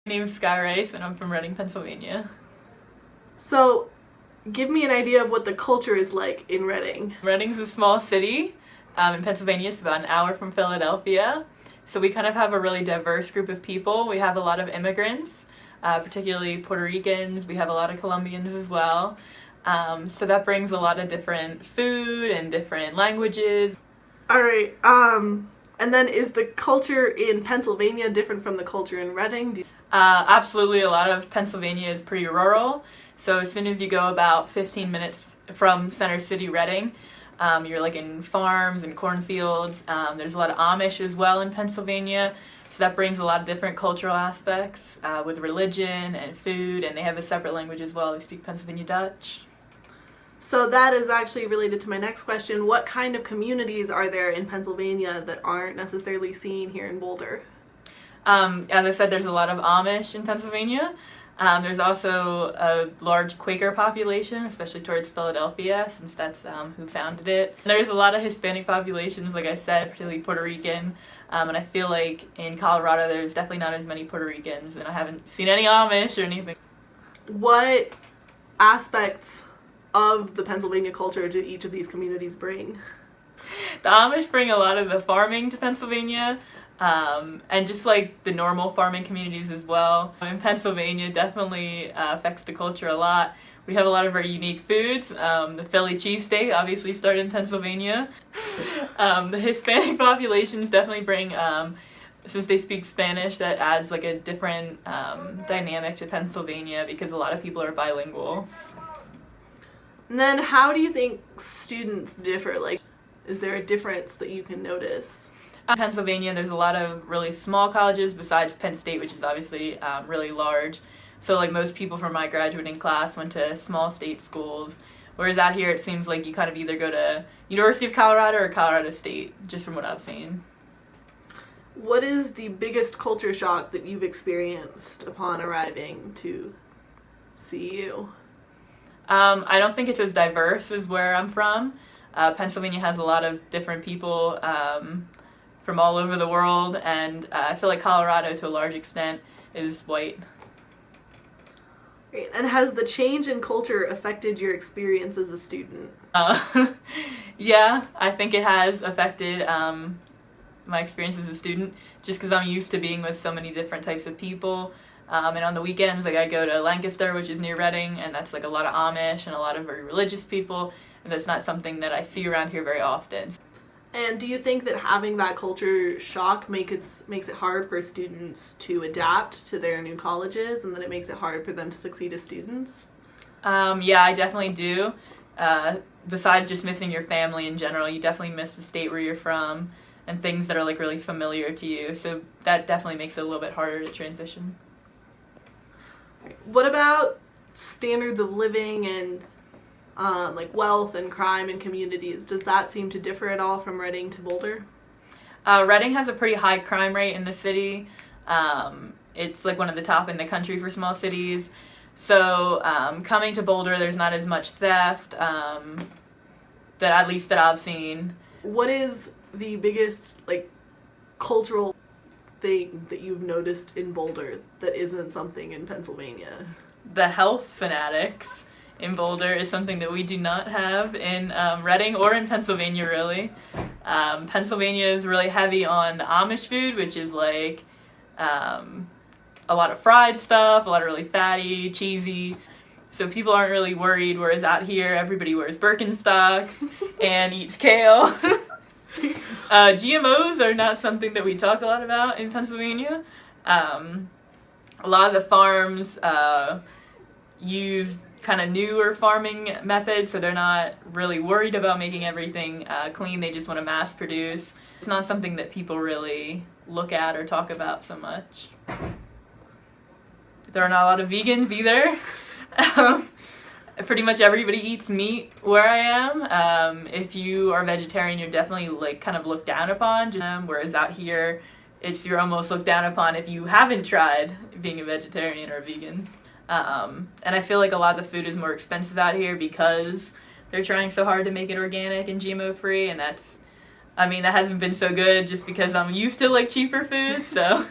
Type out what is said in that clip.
My name is Skye Rice and I'm from Reading, Pennsylvania. So, give me an idea of what the culture is like in Reading. Reading's a small city in Pennsylvania. It's about an hour from Philadelphia. So we kind of have a really diverse group of people. We have a lot of immigrants, particularly Puerto Ricans. We have a lot of Colombians as well. So that brings a lot of different food and different languages. Alright, and then is the culture in Pennsylvania different from the culture in Reading? Absolutely, a lot of Pennsylvania is pretty rural. So as soon as you go about 15 minutes from Center City, Reading, you're like in farms and cornfields. There's a lot of Amish as well in Pennsylvania. So that brings a lot of different cultural aspects with religion and food, and they have a separate language as well. They speak Pennsylvania Dutch. So that is actually related to my next question. What kind of communities are there in Pennsylvania that aren't necessarily seen here in Boulder? As I said, there's a lot of Amish in Pennsylvania. There's also a large Quaker population, especially towards Philadelphia, since that's who founded it. There's a lot of Hispanic populations, like I said, particularly Puerto Rican. And I feel like in Colorado there's definitely not as many Puerto Ricans, and I haven't seen any Amish or anything. What aspects of the Pennsylvania culture do each of these communities bring? The Amish bring a lot of the farming to Pennsylvania, and just like the normal farming communities as well. In Pennsylvania, definitely affects the culture a lot. We have a lot of very unique foods. The Philly cheesesteak obviously started in Pennsylvania. The Hispanic populations definitely bring, since they speak Spanish, that adds like a different dynamic to Pennsylvania because a lot of people are bilingual. And then how do you think students differ? Like, is there a difference that you can notice? In Pennsylvania, there's a lot of really small colleges besides Penn State, which is obviously really large. So like most people from my graduating class went to small state schools, whereas out here it seems like you kind of either go to University of Colorado or Colorado State, just from what I've seen. What is the biggest culture shock that you've experienced upon arriving to CU? I don't think it's as diverse as where I'm from. Pennsylvania has a lot of different people from all over the world, and I feel like Colorado, to a large extent, is white. Great. And has the change in culture affected your experience as a student? Yeah, I think it has affected my experience as a student, just because I'm used to being with so many different types of people. And on the weekends, like I go to Lancaster, which is near Reading, and that's like a lot of Amish and a lot of very religious people, and that's not something that I see around here very often. And do you think that having that culture shock makes it hard for students to adapt to their new colleges, and that it makes it hard for them to succeed as students? Yeah, I definitely do. Besides just missing your family in general, you definitely miss the state where you're from and things that are like really familiar to you, so that definitely makes it a little bit harder to transition. What about standards of living and like wealth and crime in communities? Does that seem to differ at all from Reading to Boulder? Reading has a pretty high crime rate in the city. It's like one of the top in the country for small cities. So coming to Boulder, there's not as much theft, that at least that I've seen. What is the biggest like cultural thing that you've noticed in Boulder that isn't something in Pennsylvania? The health fanatics in Boulder is something that we do not have in Reading or in Pennsylvania, really. Pennsylvania is really heavy on the Amish food, which is like a lot of fried stuff, a lot of really fatty, cheesy. So people aren't really worried, whereas out here everybody wears Birkenstocks and eats kale. GMOs are not something that we talk a lot about in Pennsylvania. A lot of the farms use kind of newer farming methods, so they're not really worried about making everything clean. They just want to mass produce. It's not something that people really look at or talk about so much. There are not a lot of vegans either. Pretty much everybody eats meat where I am. If you are vegetarian, you're definitely like kind of looked down upon, whereas out here you're almost looked down upon if you haven't tried being a vegetarian or a vegan. And I feel like a lot of the food is more expensive out here because they're trying so hard to make it organic and GMO free, and that hasn't been so good just because I'm used to like cheaper food, so